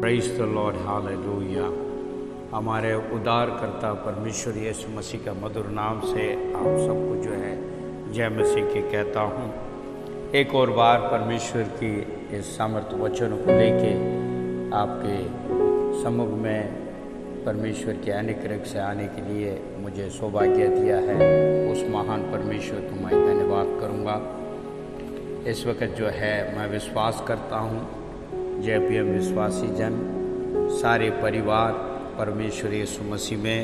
Praise the Lord, hallelujah. हमारे उद्धारकर्ता परमेश्वर यीशु मसीह का मधुर नाम से आप सबको जो है जय मसीह की कहता हूँ। एक और बार परमेश्वर की इस सामर्थ्य वचनों को लेके आपके सम्मुख में परमेश्वर के अनुग्रह से आने के लिए मुझे सौभाग्य दिया है। उस महान परमेश्वर को मैं धन्यवाद करूँगा। इस वक्त जो है मैं विश्वास करता हूँ JPM विश्वासी जन सारे परिवार परमेश्वर यीशु मसीह में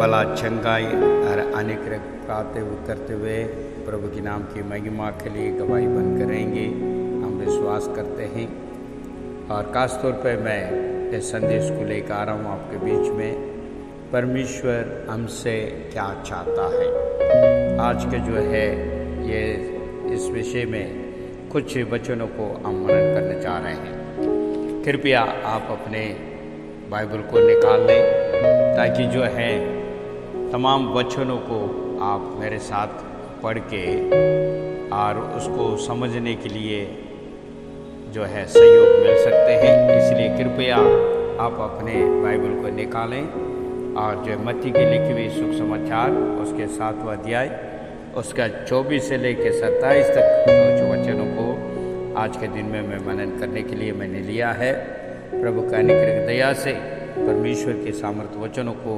भला चंगाई और अनुग्रह पाते करते हुए प्रभु के नाम की महिमा के लिए गवाही बन करेंगे, हम विश्वास करते हैं। और खास तौर पर मैं इस संदेश को लेकर आ रहा हूँ आपके बीच में। परमेश्वर हमसे क्या चाहता है, आज के जो है ये इस विषय में कुछ वचनों को हम मनन करने जा रहे हैं। कृपया आप अपने बाइबल को निकाल लें ताकि जो है तमाम वचनों को आप मेरे साथ पढ़ के और उसको समझने के लिए जो है सहयोग मिल सकते हैं। इसलिए कृपया आप अपने बाइबल को निकालें और जो मत्ती के लिखे हुए शुभ समाचार उसके 7वां अध्याय उसका 24 से लेकर 27 तक जो वचनों को आज के दिन में मैं मनन करने के लिए मैंने लिया है। प्रभु का अनुग्रह दया से परमेश्वर के सामर्थ्य वचनों को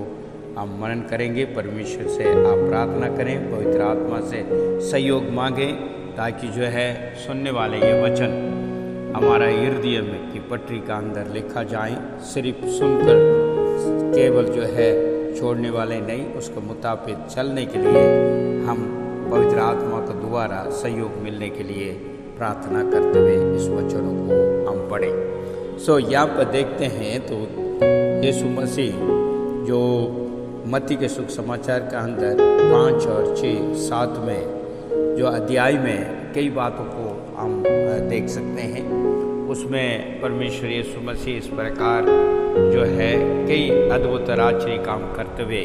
हम मनन करेंगे। परमेश्वर से आप प्रार्थना करें, पवित्र आत्मा से सहयोग मांगें ताकि जो है सुनने वाले ये वचन हमारा हृदय में की पटरी का अंदर लिखा जाए। सिर्फ सुनकर केवल जो है छोड़ने वाले नहीं, उसके मुताबिक चलने के लिए हम पवित्र आत्मा को दोबारा सहयोग मिलने के लिए प्रार्थना करते हुए इस वचनों को हम पढ़ें। यहाँ पर देखते हैं तो यीशु मसीह जो मत्ती के सुख समाचार के अंदर 5 और 6 7 में जो अध्याय में कई बातों को हम देख सकते हैं। उसमें परमेश्वर यीशु मसीह इस प्रकार जो है कई अद्भुत आश्चर्य काम करते हुए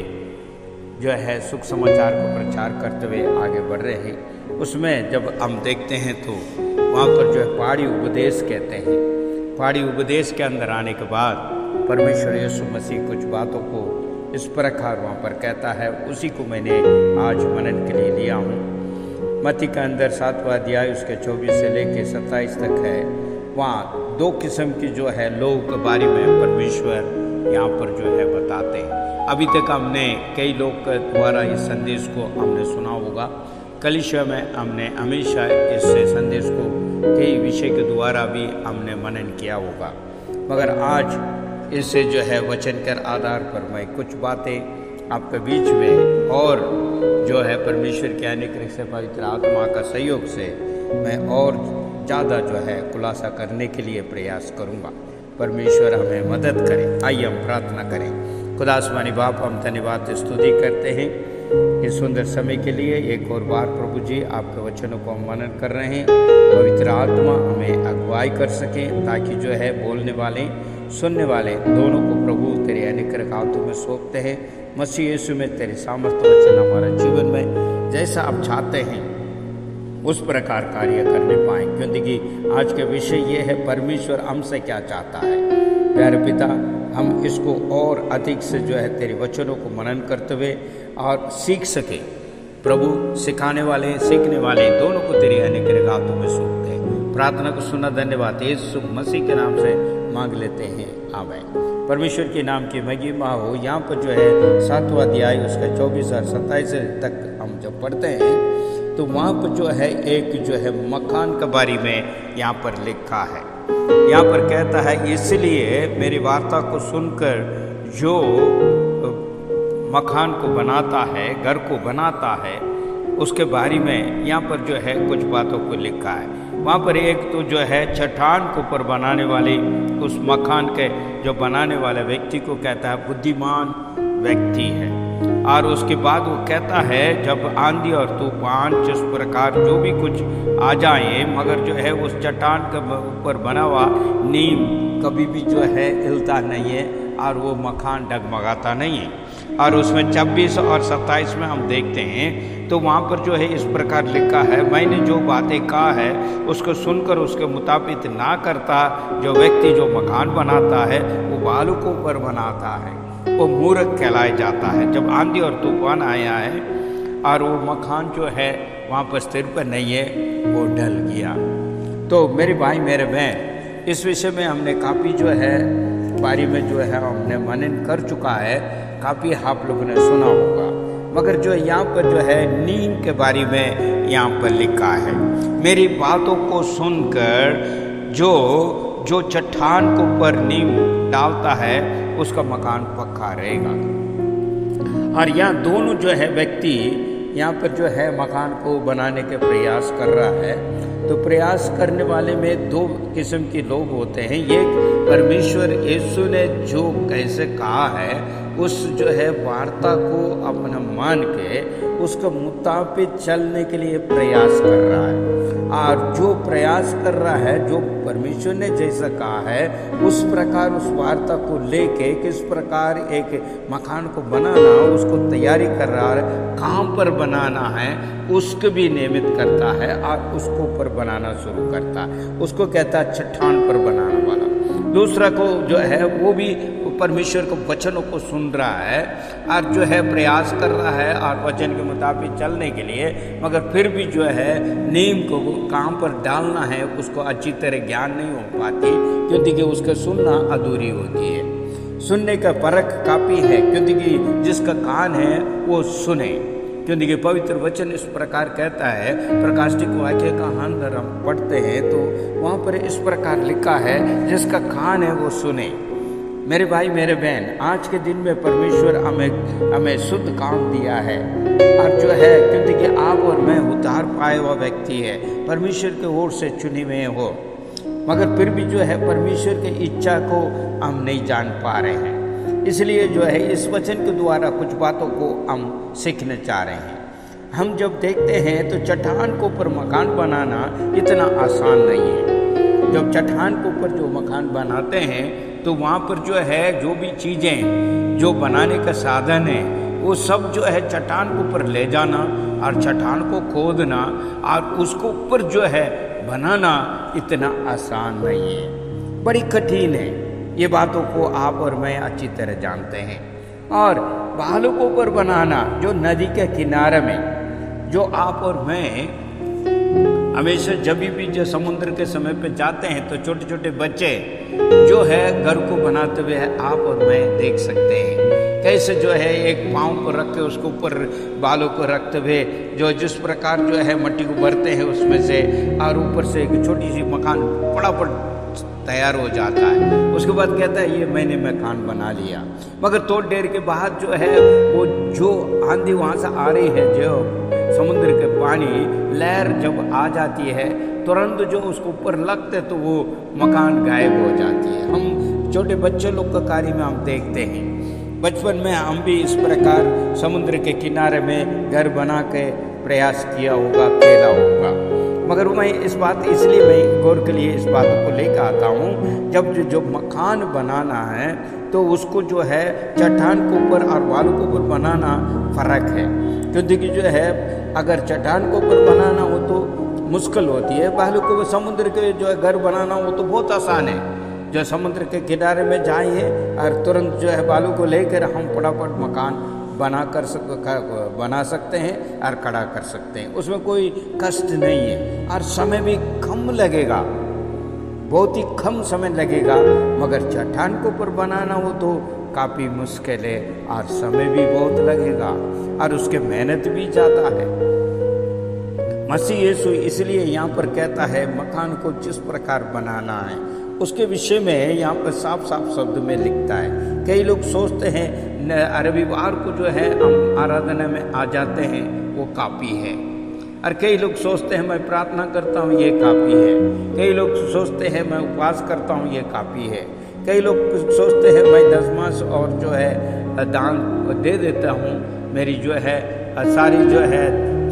जो है सुख समाचार को प्रचार करते हुए आगे बढ़ रहे हैं। उसमें जब हम देखते हैं तो वहाँ पर जो है पहाड़ी उपदेश कहते हैं। पहाड़ी उपदेश के अंदर आने के बाद परमेश्वर यीशु मसीह कुछ बातों को इस प्रकार वहाँ पर कहता है, उसी को मैंने आज मनन के लिए लिया हूँ। मत्ती के अंदर 7वां अध्याय उसके 24 से लेकर 27 तक है। वहाँ 2 किस्म की जो है लोगों के बारे में परमेश्वर यहाँ पर जो है बताते हैं। अभी तक हमने कई लोग के द्वारा इस संदेश को हमने सुना होगा। कलीसिया में हमने हमेशा इस संदेश को कई विषय के द्वारा भी हमने मनन किया होगा, मगर आज इससे जो है वचन के आधार पर मैं कुछ बातें आपके बीच में और जो है परमेश्वर के अनुग्रह से पवित्र आत्मा का सहयोग से मैं और ज़्यादा जो है खुलासा करने के लिए प्रयास करूँगा। परमेश्वर हमें मदद करे। आइए हम प्रार्थना करें। खुदा आसमानी बाप, हम धन्यवाद स्तुति करते हैं इस सुंदर समय के लिए। एक और बार प्रभु जी आपके वचनों को हम मनन कर रहे हैं। पवित्र आत्मा हमें अगुवाई कर सके ताकि जो है बोलने वाले सुनने वाले दोनों को प्रभु तेरे अनुग्रह हाथों में सौंपते हैं। मसीह यीशु में तेरे सामर्थ्य वचन हमारा जीवन में जैसा आप चाहते हैं उस प्रकार कार्य करने पाएँ, क्योंकि आज का विषय ये है परमेश्वर हमसे क्या चाहता है। प्यारे पिता, हम इसको और अधिक से जो है तेरे वचनों को मनन करते हुए और सीख सके। प्रभु सिखाने वाले सीखने वाले दोनों को तेरे अनुग्रह हाथों में सौंपते हैं। प्रार्थना को सुना धन्यवाद यीशु मसीह के नाम से मांग लेते हैं, आमीन। परमेश्वर के नाम की महिमा हो। यहाँ पर जो है 7वां अध्याय उसका 24 और 27 तक हम जब पढ़ते हैं तो वहाँ पर जो है एक जो है मकान के बारे में यहाँ पर लिखा है। यहाँ पर कहता है, इसलिए मेरी वार्ता को सुनकर जो मकान को बनाता है, घर को बनाता है, उसके बारे में यहाँ पर जो है कुछ बातों को लिखा है। वहाँ पर एक तो जो है चट्टान के ऊपर बनाने वाले उस मकान के जो बनाने वाले व्यक्ति को कहता है बुद्धिमान व्यक्ति है। और उसके बाद वो कहता है जब आंधी और तूफान जिस प्रकार जो भी कुछ आ जाए, मगर जो है उस चट्टान के ऊपर बना हुआ नींव कभी भी जो है हिलता नहीं है और वो मकान डगमगाता नहीं है। और उसमें 26 और 27 में हम देखते हैं तो वहाँ पर जो है इस प्रकार लिखा है, मैंने जो बातें कहा है उसको सुनकर उसके मुताबिक ना करता, जो व्यक्ति जो मकान बनाता है वो बालू के ऊपर बनाता है, वो मूर्ख कहलाया जाता है। जब आंधी और तूफान आया है और वो मकान जो है वहाँ पर स्थिर पर नहीं है, वो ढल गया। तो मेरे भाई मेरे बहन, इस विषय में हमने काफ़ी जो है बारी में जो है हमने मनन कर चुका है, काफ़ी आप लोगों ने सुना होगा। मगर जो यहाँ पर जो है नीम के बारे में यहाँ पर लिखा है, मेरी बातों को सुनकर जो चट्टान के ऊपर नीम डालता है उसका मकान पक्का रहेगा। और यहाँ दोनों जो है व्यक्ति यहाँ पर जो है मकान को बनाने के प्रयास कर रहा है। तो प्रयास करने वाले में दो किस्म के लोग होते हैं। एक परमेश्वर यीशु ने जो कैसे कहा है उस जो है वार्ता को अपना मान के उसके मुताबिक चलने के लिए प्रयास कर रहा है। और जो प्रयास कर रहा है, जो परमेश्वर ने जैसा कहा है उस प्रकार उस वार्ता को लेके किस प्रकार एक मकान को बनाना, उसको तैयारी कर रहा है, काम पर बनाना है, उसको भी नियमित करता है और उसको ऊपर बनाना शुरू करता है। उसको कहता है चट्टान पर बनाने वाला। दूसरा को जो है वो भी परमेश्वर को वचनों को सुन रहा है और जो है प्रयास कर रहा है और वचन के मुताबिक चलने के लिए, मगर फिर भी जो है नीम को काम पर डालना है उसको अच्छी तरह ज्ञान नहीं हो पाती, क्योंकि उसका सुनना अधूरी होती है। सुनने का फर्क काफ़ी है, क्योंकि जिसका कान है वो सुने, क्योंकि पवित्र वचन इस प्रकार कहता है। प्रकाशिक वाक्य का हम पढ़ते हैं तो वहाँ पर इस प्रकार लिखा है, जिसका कान है वो सुने। मेरे भाई मेरे बहन, आज के दिन में परमेश्वर हमें शुद्ध काम दिया है और जो है क्योंकि आप और मैं उद्धार पाए हुआ व्यक्ति है, परमेश्वर के ओर से चुने हुए हो, मगर फिर भी जो है परमेश्वर की इच्छा को हम नहीं जान पा रहे हैं। इसलिए जो है इस वचन के द्वारा कुछ बातों को हम सीखना चाह रहे हैं। हम जब देखते हैं तो चट्टान के ऊपर मकान बनाना इतना आसान नहीं है। जब चट्टान के ऊपर जो मकान बनाते हैं तो वहाँ पर जो है जो भी चीज़ें जो बनाने का साधन है वो सब जो है चट्टान के ऊपर ले जाना और चट्टान को खोदना और उसको ऊपर जो है बनाना इतना आसान नहीं है, बड़ी कठिन है। ये बातों को आप और मैं अच्छी तरह जानते हैं। और बालू के ऊपर बनाना जो नदी के किनारे में, जो आप और मैं हमेशा जब भी जो समुद्र के समय पे जाते हैं तो छोटे छोटे बच्चे जो है घर को बनाते हुए आप और मैं देख सकते हैं, कैसे जो है एक पाँव को रख के उसके ऊपर बालों को रखते हुए जो जिस प्रकार जो है मिट्टी को भरते हैं उसमें से और ऊपर से एक छोटी सी मकान फटाफट तैयार हो जाता है। उसके बाद कहता है ये मैंने मकान बना लिया। मगर थोड़ी देर के बाद जो है वो जो आंधी वहाँ से आ रही है, जो समुद्र के पानी लहर जब आ जाती है तुरंत जो उसको ऊपर लगते तो वो मकान गायब हो जाती है। हम छोटे बच्चे लोग का कार्य में हम देखते हैं, बचपन में हम भी इस प्रकार समुद्र के किनारे में घर बना के प्रयास किया होगा, खेला होगा। मगर मैं इस बात इसलिए मैं गौर के लिए इस बात को लेकर आता हूँ, जब जो मकान बनाना है तो उसको जो है चट्टान के ऊपर और बालू के ऊपर बनाना फ़र्क है। क्योंकि जो है अगर चट्टान के ऊपर बनाना हो तो मुश्किल होती है, बालू को समुद्र के जो है घर बनाना हो तो बहुत आसान है। जो समुद्र के किनारे में जाइए और तुरंत जो है बालू को लेकर हम फटाफट मकान बना सकते हैं और खड़ा कर सकते हैं, उसमें कोई कष्ट नहीं है और समय भी कम लगेगा, बहुत ही कम समय लगेगा। मगर चट्टान के ऊपर बनाना हो तो काफ़ी मुश्किल है और समय भी बहुत लगेगा और उसके मेहनत भी ज़्यादा है। मसीह यीशु इसलिए यहाँ पर कहता है मकान को जिस प्रकार बनाना है उसके विषय में यहाँ पर साफ साफ शब्द में लिखता है। कई लोग सोचते हैं रविवार को जो है हम आराधना में आ जाते हैं वो काफ़ी है, और कई लोग सोचते हैं मैं प्रार्थना करता हूँ ये काफ़ी है, कई लोग सोचते हैं मैं उपवास करता हूँ ये काफ़ी है, कई लोग सोचते हैं मैं दसमास और जो है दान दे देता हूँ, मेरी जो है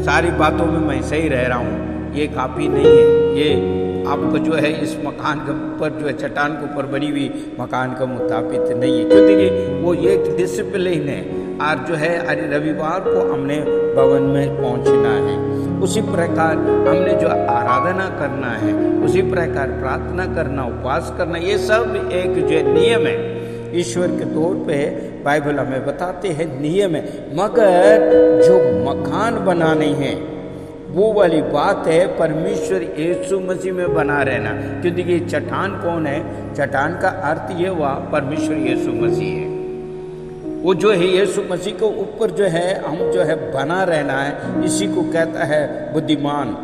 सारी बातों में मैं सही रह रहा हूँ, ये काफ़ी नहीं है। ये आपको जो है इस मकान के ऊपर जो है चट्टान के ऊपर बनी हुई मकान का मुताबिक नहीं है, क्योंकि वो एक डिसिप्लिन है और जो है रविवार को हमने भवन में पहुंचना है। उसी प्रकार हमने जो आराधना करना है, उसी प्रकार प्रार्थना करना, उपवास करना, ये सब एक जो नियम है ईश्वर के तौर पे बाइबल हमें बताते हैं, नियम है। मगर जो मकान बनाने हैं वो वाली बात है परमेश्वर यीशु मसीह में बना रहना। क्योंकि चट्टान कौन है? चट्टान का अर्थ ये हुआ परमेश्वर यीशु मसीह है। वो जो है यीशु मसीह के ऊपर जो है हम जो है बना रहना है, इसी को कहता है बुद्धिमान,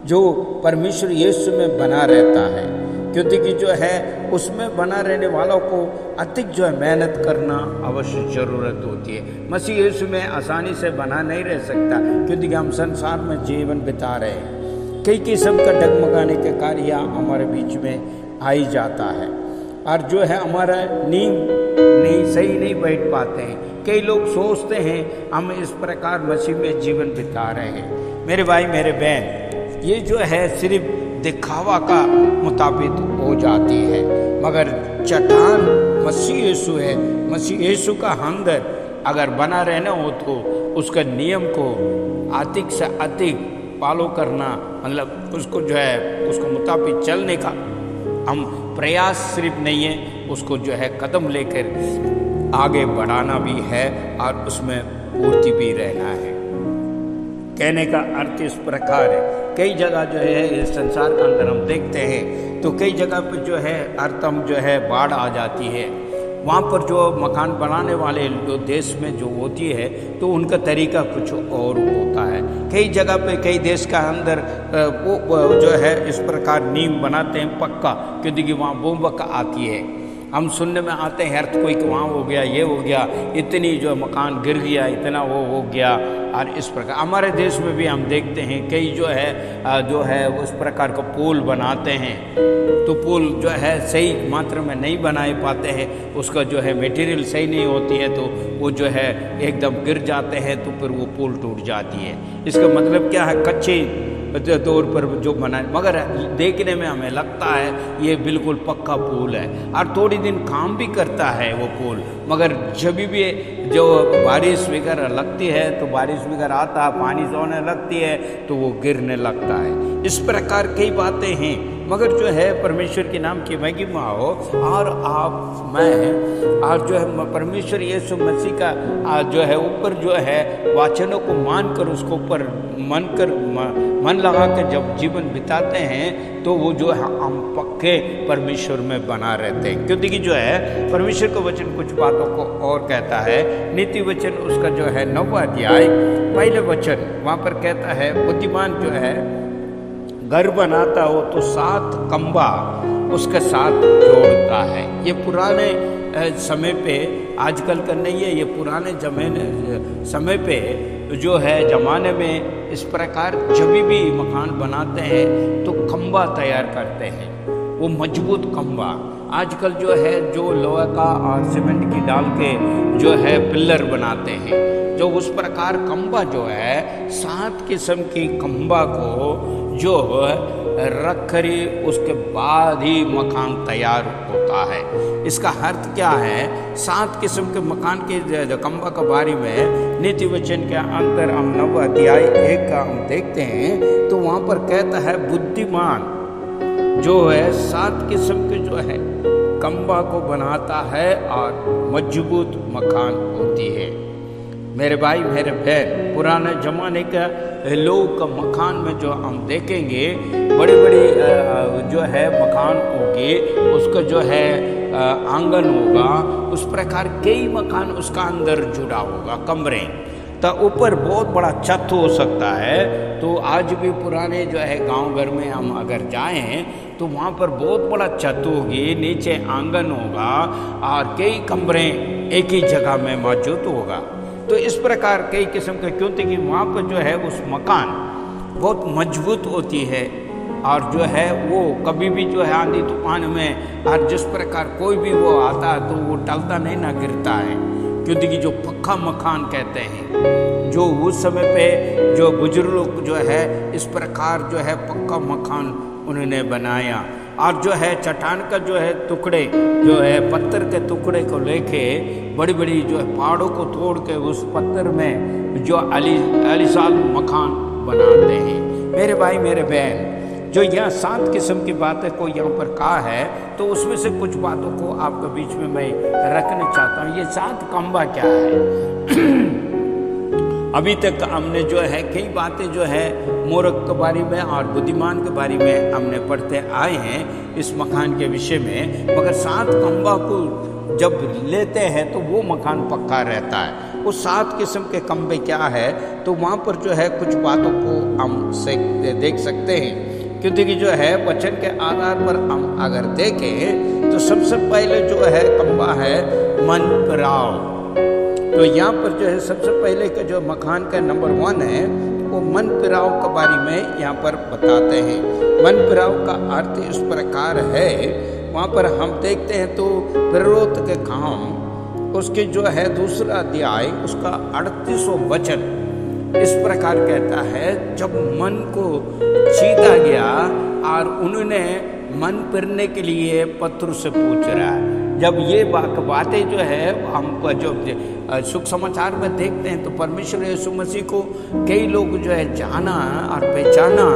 जो परमेश्वर यीशु में बना रहता है। क्योंकि जो है उसमें बना रहने वालों को अधिक जो है मेहनत करना अवश्य ज़रूरत होती है। मसीह यीशु में आसानी से बना नहीं रह सकता, क्योंकि हम संसार में जीवन बिता रहे हैं। कई किस्म का डगमगाने के कार्य हमारे बीच में आ ही जाता है, और जो है हमारा नींव नहीं सही नहीं बैठ पाते हैं। कई लोग सोचते हैं हम इस प्रकार मसीह में जीवन बिता रहे हैं। मेरे भाई मेरे बहन, ये जो है सिर्फ दिखावा का मुताबिक हो जाती है, मगर चट्टान मसीह यीशु है। मसीह यीशु का अंदर अगर बना रहना हो तो उसका नियम को अधिक से अधिक फॉलो करना, मतलब उसको जो है उसको मुताबिक चलने का हम प्रयास सिर्फ नहीं है, उसको जो है कदम लेकर आगे बढ़ाना भी है और उसमें पूर्ति भी रहना है। कहने का अर्थ इस प्रकार है, कई जगह जो है इस संसार के अंदर हम देखते हैं तो कई जगह पर जो है अर्थम जो है बाढ़ आ जाती है। वहाँ पर जो मकान बनाने वाले जो देश में जो होती है तो उनका तरीका कुछ और होता है। कई जगह पे कई देश का अंदर वो जो है इस प्रकार नींव बनाते हैं पक्का, क्योंकि वहाँ भूकंप आती है। हम सुनने में आते हैं अर्थक्वेक वहाँ हो गया, ये हो गया, इतनी जो मकान गिर गया, इतना वो हो गया। और इस प्रकार हमारे देश में भी हम देखते हैं कई जो है उस प्रकार का पुल बनाते हैं, तो पुल जो है सही मात्रा में नहीं बनाए पाते हैं, उसका जो है मटेरियल सही नहीं होती है, तो वो जो है एकदम गिर जाते हैं, तो फिर वो पुल टूट जाती है। इसका मतलब क्या है? कच्चे तौर पर जो बनाए, मगर देखने में हमें लगता है ये बिल्कुल पक्का पुल है और थोड़ी दिन काम भी करता है वो पुल। मगर जब भी जो बारिश वगैरह लगती है तो बारिश वगैरह आता है, पानी से होने लगती है तो वो गिरने लगता है। इस प्रकार कई बातें हैं, मगर जो है परमेश्वर के नाम की महिमा हो और आप मैं और जो है परमेश्वर यीशु मसीह का जो है ऊपर जो है वचनों को मानकर उसको ऊपर मन लगा कर जब जीवन बिताते हैं तो वो जो है हम पक्के परमेश्वर में बना रहते हैं। क्योंकि जो है परमेश्वर का वचन कुछ बातों को और कहता है। नीति वचन उसका जो है 9वां अध्याय पहले वचन वहाँ पर कहता है बुद्धिमान जो है घर बनाता हो तो 7 खंबा उसके साथ जोड़ता है। ये पुराने समय पे आजकल का नहीं है, ये पुराने समय पे जो है ज़माने में इस प्रकार जब भी मकान बनाते हैं तो खंबा तैयार करते हैं, वो मजबूत खंबा। आजकल जो है जो लोहे का और सीमेंट की डाल के जो है पिलर बनाते हैं, जो उस प्रकार खंबा जो है 7 किस्म की खंबा को जो रख कर उसके बाद ही मकान तैयार होता है। इसका अर्थ क्या है? 7 किस्म के मकान के खंबा के बारे में नीति वचन के अंदर हम 9वां अध्याय 1 का हम देखते हैं तो वहाँ पर कहता है बुद्धिमान जो है 7 किस्म के जो है खंबा को बनाता है और मजबूत मकान होती है। मेरे भाई मेरे बहन, पुराने ज़माने का लोग का मकान में जो हम देखेंगे बड़े बड़े जो है मकान होगी, उसका जो है आंगन होगा, उस प्रकार कई मकान उसका अंदर जुड़ा होगा, कमरे तो ऊपर बहुत बड़ा छत हो सकता है। तो आज भी पुराने जो है गांव घर में हम अगर जाएं तो वहाँ पर बहुत बड़ा छत होगी, नीचे आंगन होगा और कई कमरे एक ही जगह में मौजूद होगा। तो इस प्रकार कई किस्म के, क्योंकि वहाँ पर जो है उस मकान बहुत मजबूत होती है और जो है वो कभी भी जो है आंधी तूफान में और जिस प्रकार कोई भी वो आता है तो वो टलता नहीं ना गिरता है। क्योंकि जो पक्का मकान कहते हैं, जो उस समय पे जो बुजुर्ग लोग जो है इस प्रकार जो है पक्का मकान उन्होंने बनाया। और जो है चट्टान का जो है टुकड़े, जो है पत्थर के टुकड़े को लेके बड़ी बड़ी जो है पहाड़ों को तोड़ के उस पत्थर में जो आलीशान मकान बनाते हैं। मेरे भाई मेरे बहन, जो यहाँ 7 किस्म की बातें को यहाँ पर कहा है, तो उसमें से कुछ बातों को आपके बीच में मैं रखना चाहता हूँ। ये 7 खंबा क्या है? अभी तक हमने जो है कई बातें जो है मूर्ख के बारे में और बुद्धिमान के बारे में हमने पढ़ते आए हैं इस मकान के विषय में, मगर 7 खंबा को जब लेते हैं तो वो मकान पक्का रहता है। वो 7 किस्म के खंबे क्या है, तो वहाँ पर जो है कुछ बातों को हम देख सकते हैं, क्योंकि जो है वचन के आधार पर हम अगर देखें तो सबसे पहले जो है खंबा है मन पराव। तो यहाँ पर जो है सबसे पहले का जो मकान का नंबर 1 है वो मन पिराव के बारे में यहाँ पर बताते हैं। मन पिराव का अर्थ इस प्रकार है, वहाँ पर हम देखते हैं तो प्रेरित के काम उसके जो है 2 अध्याय उसका 38वां वचन इस प्रकार कहता है, जब मन को जीता गया और उन्होंने मन फिरने के लिए पत्रुस से पूछ रहा है। जब ये बातें जो है हम जो सुख समाचार में देखते हैं तो परमेश्वर यीशु मसीह को कई लोग जो है जाना और पहचाना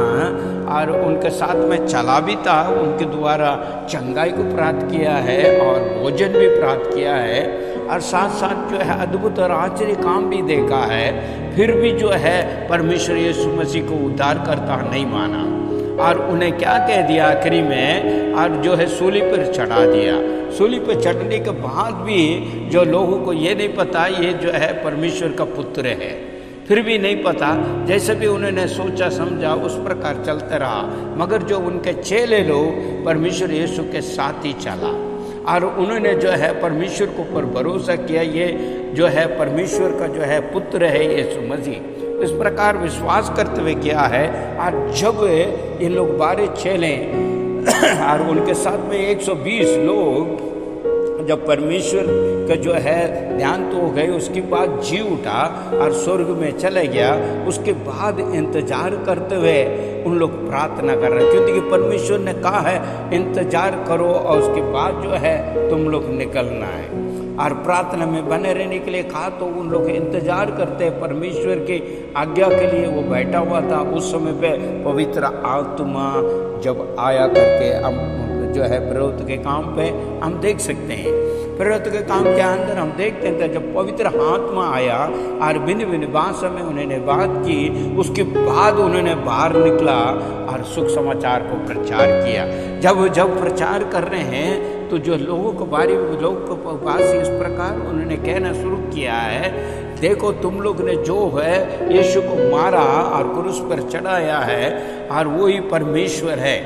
और उनके साथ में चला भी था, उनके द्वारा चंगाई को प्राप्त किया है और भोजन भी प्राप्त किया है और साथ साथ जो है अद्भुत और आश्चर्य काम भी देखा है। फिर भी जो है परमेश्वर यीशु मसीह को उद्धारकर्ता नहीं माना और उन्हें क्या कह दिया आखिरी में, और जो है सूली पर चढ़ा दिया। सूली पर चढ़ने के बाद भी जो लोगों को ये नहीं पता ये जो है परमेश्वर का पुत्र है, फिर भी नहीं पता, जैसे भी उन्होंने सोचा समझा उस प्रकार चलते रहा, मगर जो उनके चेले लोग परमेश्वर यीशु के साथ ही चला और उन्होंने जो है परमेश्वर के ऊपर भरोसा किया, ये जो है परमेश्वर का जो है पुत्र है यीशु मसीह, इस प्रकार विश्वास करते हुए किया है। और जब ये लोग 12 चेले और उनके साथ में 120 लोग जब परमेश्वर का जो है ध्यान तो हो गए, उसके बाद जी उठा और स्वर्ग में चले गया, उसके बाद इंतजार करते हुए उन लोग प्रार्थना कर रहे, क्योंकि परमेश्वर ने कहा है इंतजार करो और उसके बाद जो है तुम लोग निकलना है और प्रार्थना में बने रहने के लिए कहा। तो उन लोग इंतजार करते परमेश्वर की आज्ञा के लिए, वो बैठा हुआ था। उस समय पे पवित्र आत्मा जब आया करके हम जो है प्रेरित के काम पे हम देख सकते हैं। प्रेरित के काम के अंदर हम देखते हैं जब पवित्र आत्मा आया और भिन्न भिन्न भाषा में उन्होंने बात की, उसके बाद उन्होंने बाहर निकला और सुख समाचार को प्रचार किया। जब प्रचार कर रहे हैं तो जो लोगों को लोगों को पास इस प्रकार उन्होंने कहना शुरू किया है, देखो तुम लोग ने जो है यीशु को मारा और क्रूस पर चढ़ाया है और वो ही परमेश्वर है,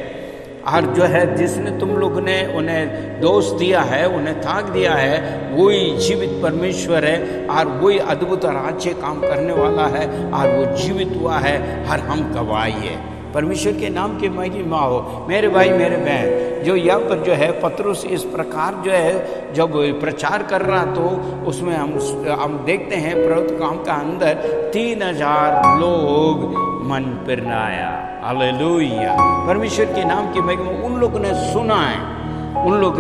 और जो है जिसने तुम लोग ने उन्हें दोष दिया है, उन्हें थाक दिया है, वही जीवित परमेश्वर है और वही अद्भुत और अच्छे काम करने वाला है और वो जीवित हुआ है और हम गवाही है। परमेश्वर के नाम की महिमा हो। मेरे भाई मेरे बहन, जो यहाँ पर जो है पतरस इस प्रकार जो है जब प्रचार कर रहा तो उसमें हम देखते हैं प्रेरित काम का अंदर 3000 लोग मन फिरना आया। हालेलुया, परमेश्वर के नाम की महिमा। उन लोगों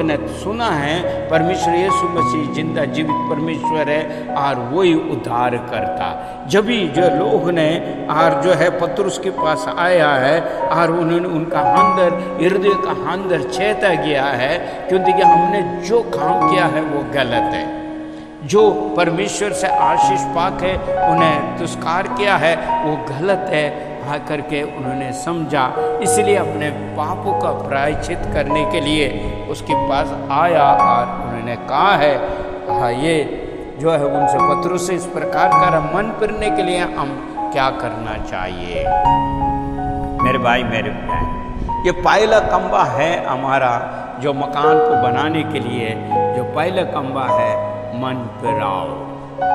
ने सुना है परमेश्वर यीशु मसीह जिंदा जीवित परमेश्वर है और वही उद्धार करता। जब भी जो लोग ने और जो है पतरस के पास आया है और उन्होंने उनका अंदर हृदय का अंदर चेता गया है, क्योंकि हमने जो काम किया है वो गलत है, जो परमेश्वर से आशीष पाके उन्हें तिरस्कार किया है वो गलत है। आकर के उन्होंने समझा, इसलिए अपने पापों का प्रायश्चित करने के लिए उसके पास आया और उन्होंने कहा है, हाँ ये जो है उनसे पतरस से इस प्रकार का मन फिरने के लिए हम क्या करना चाहिए। मेरे भाई मेरे बहन, ये पहला खंबा है हमारा जो मकान को बनाने के लिए, जो पहला खंबा है मन फिराओ।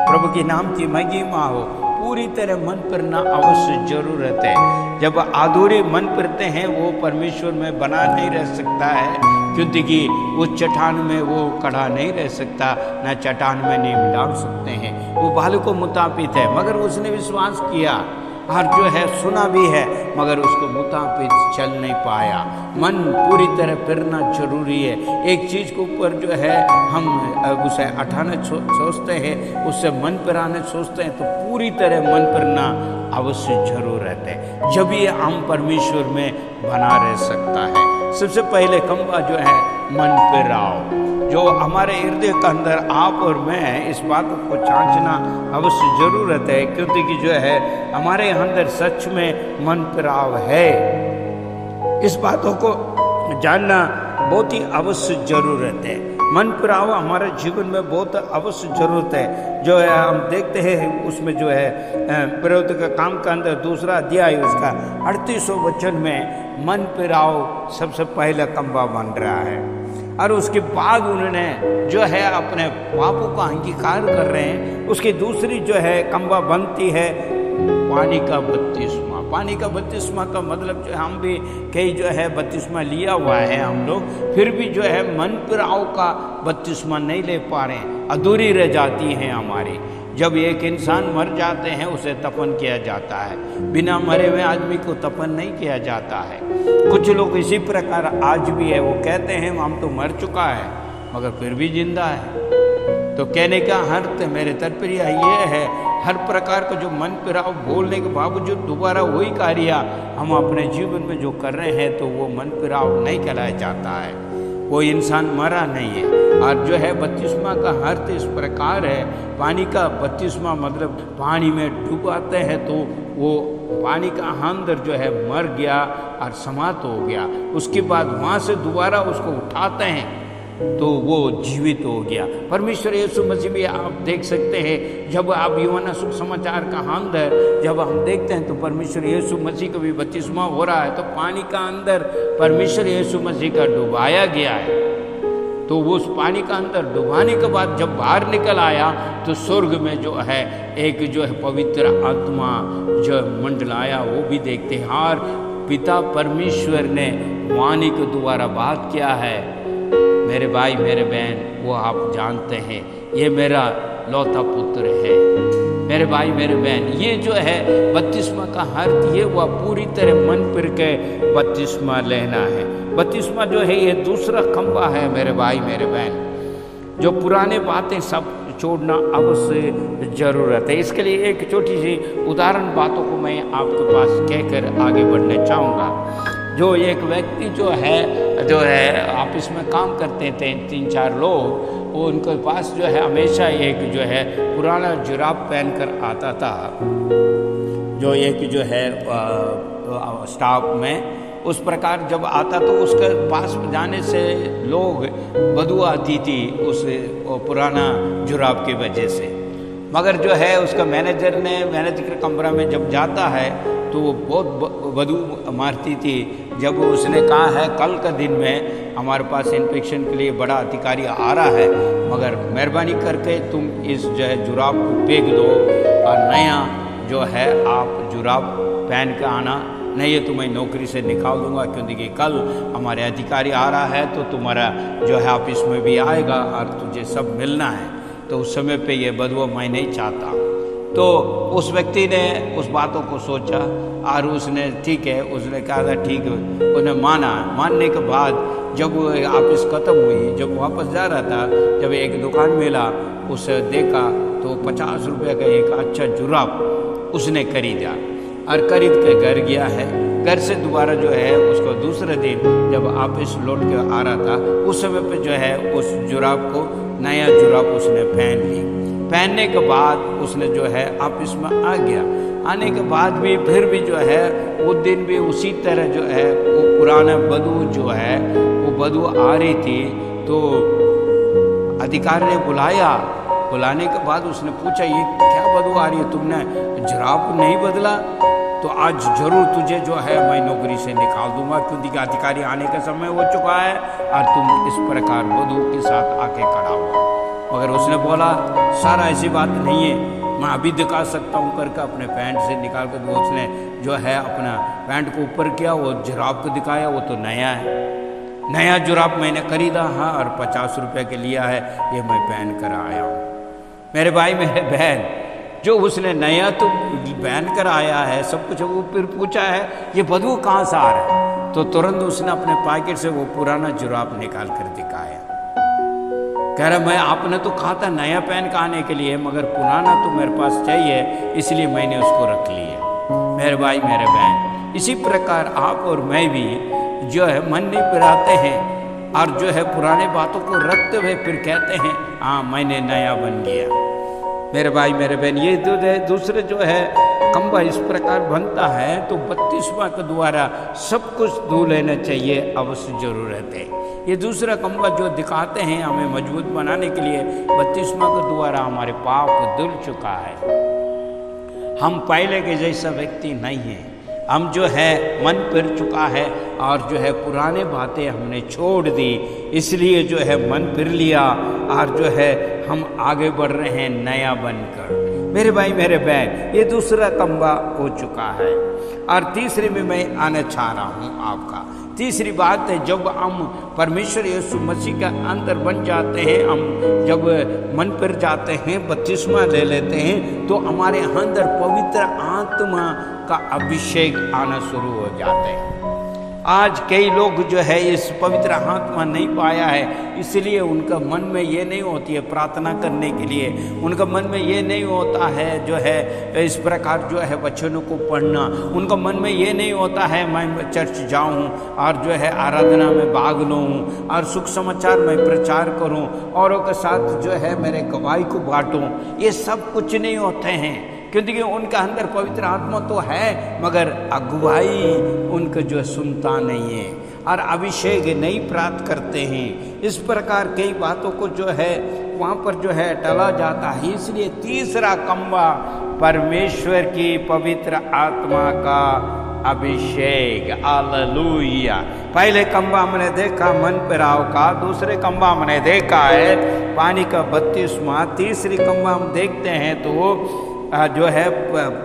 प्रभु के नाम की महिमा हो। पूरी तरह मन फिरना अवश्य जरूरत है। जब अधूरे मन फिरते हैं वो परमेश्वर में बना नहीं रह सकता है, क्योंकि वो चट्टान में वो खड़ा नहीं रह सकता, न चट्टान में नहीं मिला सकते हैं, वो बालू को मुताबिक है। मगर उसने विश्वास किया और जो है सुना भी है, मगर उसको मुताबिक चल नहीं पाया। मन पूरी तरह फिरना जरूरी है। एक चीज़ के ऊपर जो है हम उसे हटाना सोचते हैं, उससे मन फिराने सोचते हैं, तो पूरी तरह मन फिरना अवश्य जरूरत है, जब ये हम परमेश्वर में बना रह सकता है। सबसे पहले खंबा जो है मन फिराओ, जो हमारे हृदय के अंदर आप और मैं इस बात को जांचना अवश्य जरूरत है, क्योंकि जो है हमारे अंदर सच में मन फिराव है। इस बातों को जानना बहुत ही अवश्य जरूरत है। मन फिराव हमारे जीवन में बहुत अवश्य जरूरत है। जो है हम देखते हैं उसमें जो है प्रवृत्ति का काम का अंदर 2 अध्याय उसका 38वां वचन में मन फिराव सबसे पहला खंबा बन रहा है, और उसके बाद उन्होंने जो है अपने पापों का अंगीकार कर रहे हैं। उसकी दूसरी जो है खंबा बनती है पानी का बपतिस्मा। पानी का बपतिस्मा का मतलब जो हम भी कई जो है बपतिस्मा लिया हुआ है हम लोग, फिर भी जो है मन फिराव का बपतिस्मा नहीं ले पा रहे हैं, अधूरी रह जाती हैं हमारी। जब एक इंसान मर जाते हैं उसे तपन किया जाता है, बिना मरे हुए आदमी को तपन नहीं किया जाता है। कुछ लोग इसी प्रकार आज भी है, वो कहते हैं हम तो मर चुका है मगर फिर भी जिंदा है। तो कहने का अर्थ मेरे तात्पर्य ये है, हर प्रकार का जो मन फिराव बोलने के बावजूद दोबारा वही कार्य हम अपने जीवन में जो कर रहे हैं, तो वो मन फिराव नहीं कहलाया जाता है, वो इंसान मरा नहीं है। और जो है बपतिस्मा का अर्थ इस प्रकार है, पानी का बपतिस्मा मतलब पानी में डुबाते हैं तो वो पानी का अंदर जो है मर गया और समाप्त हो गया, उसके बाद वहाँ से दोबारा उसको उठाते हैं तो वो जीवित हो गया। परमेश्वर यीशु मसीह भी आप देख सकते हैं, जब आप यूहन्ना सुसमाचार का अंदर जब हम देखते हैं तो परमेश्वर यीशु मसीह का भी बपतिस्मा हो रहा है, तो पानी का अंदर परमेश्वर यीशु मसीह का डुबाया गया है। तो वो उस पानी का अंदर डुबाने के बाद जब बाहर निकल आया तो स्वर्ग में जो है एक जो है पवित्र आत्मा जो मंडलाया, वो भी देखते हैं। और पिता परमेश्वर ने वाणी के द्वारा बात किया है, मेरे भाई मेरे बहन वो आप जानते हैं, ये मेरा लौता पुत्र है। मेरे भाई मेरे बहन, ये जो है बपतिस्मा का अर्थ ये हुआ पूरी तरह मन फिर के बपतिस्मा लेना है। बपतिस्मा जो है ये दूसरा खंबा है मेरे भाई मेरे बहन, जो पुराने बातें सब छोड़ना अवश्य जरूरत है। इसके लिए एक छोटी सी उदाहरण बातों को मैं आपके पास कहकर आगे बढ़ना चाहूँगा। जो एक व्यक्ति जो है ऑफिस में काम करते थे 3-4 लोग, वो उनके पास जो है हमेशा एक जो है पुराना जुराब पहन कर आता था। जो एक जो है स्टाफ में उस प्रकार जब आता तो उसके पास जाने से लोग बदबू आती थी उस पुराना जुराब की वजह से। मगर जो है उसका मैनेजर के कमरा में जब जाता है तो वो बहुत बदबू मारती थी। जब उसने कहा है कल का दिन में हमारे पास इंस्पेक्शन के लिए बड़ा अधिकारी आ रहा है, मगर मेहरबानी करके तुम इस जो है जुराब को फेंक दो और नया जो है आप जुराब पहन के आना, नहीं है तो मैं नौकरी से निकाल दूंगा, क्योंकि कल हमारे अधिकारी आ रहा है तो तुम्हारा जो है ऑफिस में भी आएगा और तुझे सब मिलना है, तो उस समय पे ये बदबू मैं नहीं चाहता। तो उस व्यक्ति ने उस बातों को सोचा और उसने ठीक है, उसने कहा था ठीक है, उसने मानने के बाद जब वो ऑफिस ख़त्म हुई, जब वापस जा रहा था, जब एक दुकान मिला उसे देखा तो 50 रुपये का एक अच्छा जुराब उसने खरीदा और खरीद के घर गया है। घर से दोबारा जो है उसको दूसरे दिन जब ऑफिस लौट के आ रहा था उस समय पे जो है उस जुराब को नया जुराब उसने पहन ली। पहनने के बाद उसने जो है ऑफिस में आ गया। आने के बाद भी फिर भी जो है वो दिन भी उसी तरह जो है वो पुराना बदबू जो है वो बदबू आ रही थी। तो अधिकारी ने बुलाने के बाद उसने पूछा ये क्या बदबू आ रही है, तुमने जुराब नहीं बदला? तो आज जरूर तुझे जो है मैं नौकरी से निकाल दूंगा, क्योंकि अधिकारी आने का समय हो चुका है और तुम इस प्रकार बदबू के साथ आके खड़ा हो। मगर उसने बोला सर ऐसी बात नहीं है, मैं अभी दिखा सकता हूँ करके अपने पैंट से निकाल कर उसने जो है अपना पैंट को ऊपर किया, वो जुराब को दिखाया, वो तो नया है, नया जुराब मैंने खरीदा हाँ और 50 रुपये के लिया है, ये मैं पहन कर आया हूँ। मेरे भाई मेरे बहन, जो उसने नया तो पहन कर आया है सब कुछ, वो फिर पूछा है ये बदबू कहाँ से आ रहा है, तो तुरंत उसने अपने पैकेट से वो पुराना जुराब निकाल कर दिखाया। कह रहा मैं आपने तो कहा था नया पहन के आने के लिए, मगर पुराना तो मेरे पास चाहिए, इसलिए मैंने उसको रख लिया। मेरे भाई मेरे बहन, इसी प्रकार आप और मैं भी जो है मन नहीं पिराते हैं और जो है पुराने बातों को रखते हुए फिर कहते हैं हाँ मैंने नया बन गया। मेरे भाई मेरे बहन, ये दूसरे जो है खंबा इस प्रकार बनता है तो बत्तीसवां के द्वारा सब कुछ धो लेना चाहिए, अवश्य जरूरत है। ये दूसरा खंबा जो दिखाते हैं हमें मजबूत बनाने के लिए, बत्तीसवां के द्वारा हमारे पाप धुल चुका है। हम पहले के जैसा व्यक्ति नहीं है, हम जो है मन फिर चुका है और जो है पुराने बातें हमने छोड़ दी, इसलिए जो है मन फिर लिया और जो है हम आगे बढ़ रहे हैं नया बनकर। मेरे भाई मेरे बहन, ये दूसरा खंबा हो चुका है। और तीसरे में मैं आना चाह रहा हूँ आपका। तीसरी बात है, जब हम परमेश्वर यीशु मसीह का अंदर बन जाते हैं, हम जब मन पर जाते हैं, बपतिस्मा ले लेते हैं, तो हमारे अंदर पवित्र आत्मा का अभिषेक आना शुरू हो जाते हैं। आज कई लोग जो है इस पवित्र आत्मा नहीं पाया है, इसलिए उनका मन में ये नहीं होती है प्रार्थना करने के लिए, उनका मन में ये नहीं होता है जो है इस प्रकार जो है वचनों को पढ़ना, उनका मन में ये नहीं होता है मैं चर्च जाऊं और जो है आराधना में भाग लूं और सुख समाचार में प्रचार करूं, औरों के साथ जो है मेरे गवाही को बांटूं। ये सब कुछ नहीं होते हैं, क्योंकि उनका अंदर पवित्र आत्मा तो है मगर अगुवाई उनका जो सुनता नहीं है और अभिषेक नहीं प्राप्त करते हैं। इस प्रकार कई बातों को जो है वहाँ पर जो है टला जाता है। इसलिए तीसरा खंबा परमेश्वर की पवित्र आत्मा का अभिषेक। हालेलुया। पहले खंबा हमने देखा मन पिराव का, दूसरे खंबा हमने देखा है पानी का बपतिस्मा, तीसरी खंबा हम देखते हैं तो जो है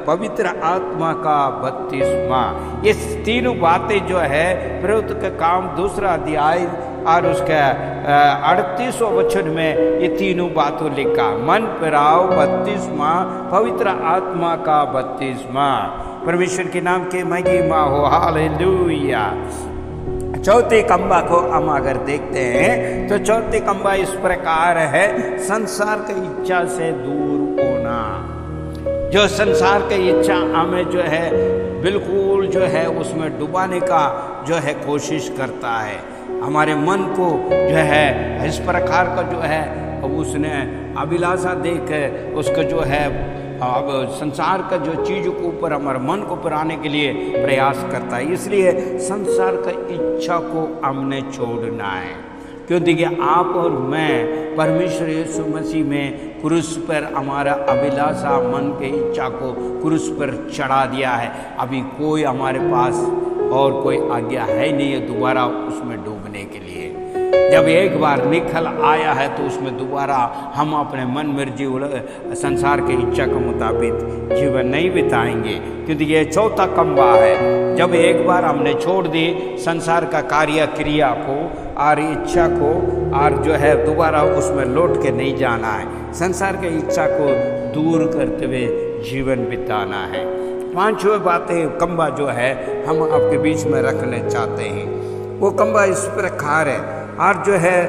पवित्र आत्मा का बपतिस्मा। ये तीनों बातें जो है प्रवृत्ति के काम दूसरा अध्याय और उसका 38वां वचन में ये तीनों बातों लिखा, मन पिराव, बपतिस्मा, पवित्र आत्मा का बपतिस्मा। परमेश्वर के नाम के महिमा हो। हालेलुया। चौथे खंबा को हम अगर देखते हैं तो चौथे खंबा इस प्रकार है, संसार की इच्छा से दूर होना। जो संसार की इच्छा हमें जो है बिल्कुल जो है उसमें डुबाने का जो है कोशिश करता है, हमारे मन को जो है इस प्रकार का जो है उसने अभिलाषा देख उसको जो है अब संसार का जो चीज़ के ऊपर हमारे मन को पिराने के लिए प्रयास करता है। इसलिए संसार का इच्छा को हमने छोड़ना है, क्योंकि आप और मैं परमेश्वर यीशु मसीह में क्रूस पर हमारा अभिलाषा मन के इच्छा को क्रूस पर चढ़ा दिया है। अभी कोई हमारे पास और कोई आज्ञा है नहीं है दोबारा उसमें डूबने के लिए। जब एक बार निकल आया है तो उसमें दोबारा हम अपने मन मर्जी संसार की इच्छा के मुताबिक जीवन नहीं बिताएंगे, क्योंकि ये चौथा खंबा है। जब एक बार हमने छोड़ दी संसार का कार्य क्रिया को और इच्छा को और जो है दोबारा उसमें लौट के नहीं जाना है, संसार की इच्छा को दूर करते हुए जीवन बिताना है। पांचवी बातें खंबा जो है हम आपके बीच में रखना चाहते हैं, वो खंबा इस प्रकार है। और जो है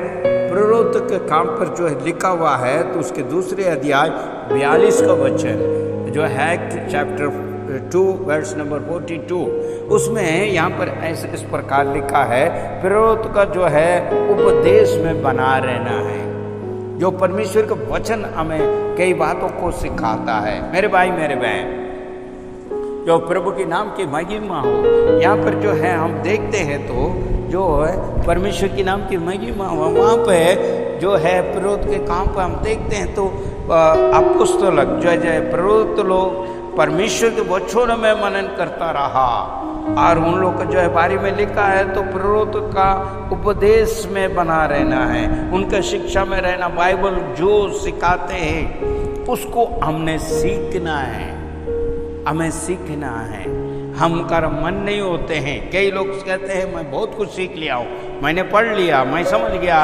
प्रवृत्ति के काम पर जो है लिखा हुआ है तो उसके दूसरे अध्याय 42 का वचन जो है चैप्टर 2 वर्स नंबर 42, उसमें यहाँ पर ऐसे इस प्रकार लिखा है, प्रवृत्ति का जो है उपदेश में बना रहना है। जो परमेश्वर का वचन हमें कई बातों को सिखाता है। मेरे भाई मेरे बहन, जो प्रभु के नाम की महिमा हो, यहाँ पर जो है हम देखते हैं तो जो है परमेश्वर के नाम की महिमा हो, वहाँ पे जो है प्रवृत्ति के काम पर हम देखते हैं तो अपुस्तलक जो है प्रवृत्ति लोग परमेश्वर के वचनों में मनन करता रहा और उन लोग का जो है बारे में लिखा है तो प्रवृत्ति का उपदेश में बना रहना है, उनका शिक्षा में रहना। बाइबल जो सिखाते हैं उसको हमने सीखना है, हमें सीखना है। हम कर मन नहीं होते हैं। कई लोग कहते हैं मैं बहुत कुछ सीख लिया हूँ, मैंने पढ़ लिया, मैं समझ गया,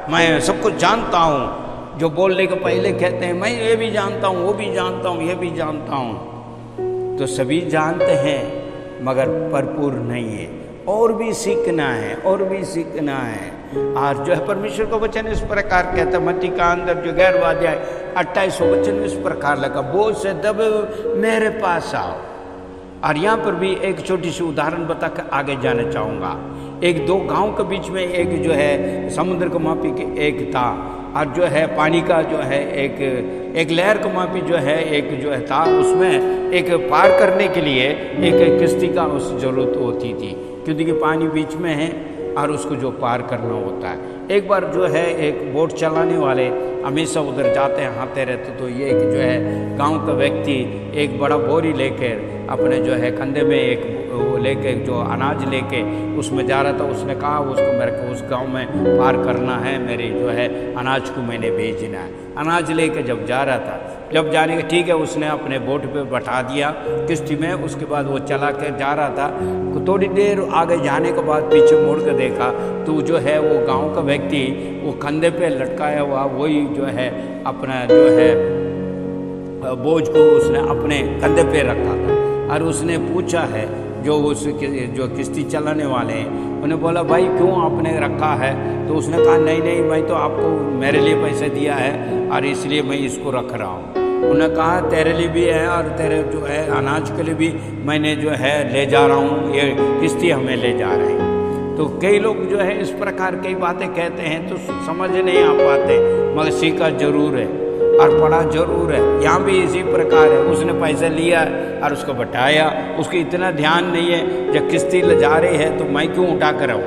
मैं सब कुछ जानता हूँ, जो बोलने के पहले कहते हैं मैं ये भी जानता हूँ, वो भी जानता हूँ, ये भी जानता हूँ। तो सभी जानते हैं मगर भरपूर नहीं है, और भी सीखना है, और भी सीखना है। और जो है परमेश्वर का वचन इस प्रकार कहता है, मत्ती का अंदर जो 11वां अध्याय 28 वचन इस प्रकार लगा, बोझ से दबे मेरे पास आओ। और यहाँ पर भी एक छोटी सी उदाहरण बता कर आगे जाना चाहूँगा। एक दो गांव के बीच में एक जो है समुद्र का मापी के एक था, और जो है पानी का जो है एक लहर का मापी जो है एक जो है था, उसमें एक पार करने के लिए एक किश्ती का उस जरूरत होती थी, क्योंकि पानी बीच में है और उसको जो पार करना होता है। एक बार जो है एक बोट चलाने वाले हमेशा उधर जाते हैं, आते रहते, तो ये एक जो है गांव का व्यक्ति एक बड़ा बोरी लेकर अपने जो है कंधे में एक लेके जो अनाज लेके उसमें जा रहा था। उसने कहा उसको मेरे को उस गांव में पार करना है, मेरी जो है अनाज को मैंने भेजना है। अनाज लेके जब जा रहा था, जब जाने के ठीक है उसने अपने बोट पे बैठा दिया किश्ती में, उसके बाद वो चला के जा रहा था। थोड़ी देर आगे जाने के बाद पीछे मुड़ के देखा तो जो है वो गांव का व्यक्ति वो कंधे पे लटकाया हुआ वही जो है अपना जो है बोझ को उसने अपने कंधे पे रखा था। और उसने पूछा है जो जो किश्ती चलाने वाले हैं, उन्हें बोला भाई क्यों आपने रखा है? तो उसने कहा नहीं मैं तो आपको मेरे लिए पैसे दिया है और इसलिए मैं इसको रख रहा हूँ। उन्होंने कहा तेरे लिए भी है और तेरे जो है अनाज के लिए भी मैंने जो है ले जा रहा हूँ, ये किश्ती हमें ले जा रहे हैं। तो कई लोग जो है इस प्रकार कई बातें कहते हैं तो समझ नहीं आ पाते, मगर सीखा जरूर है और पढ़ा जरूर है। यहाँ भी इसी प्रकार है, उसने पैसा लिया और उसको बैठाया, उसको इतना ध्यान नहीं है जब किश्ती ले जा रही है तो मैं क्यों उठा कर आऊँ,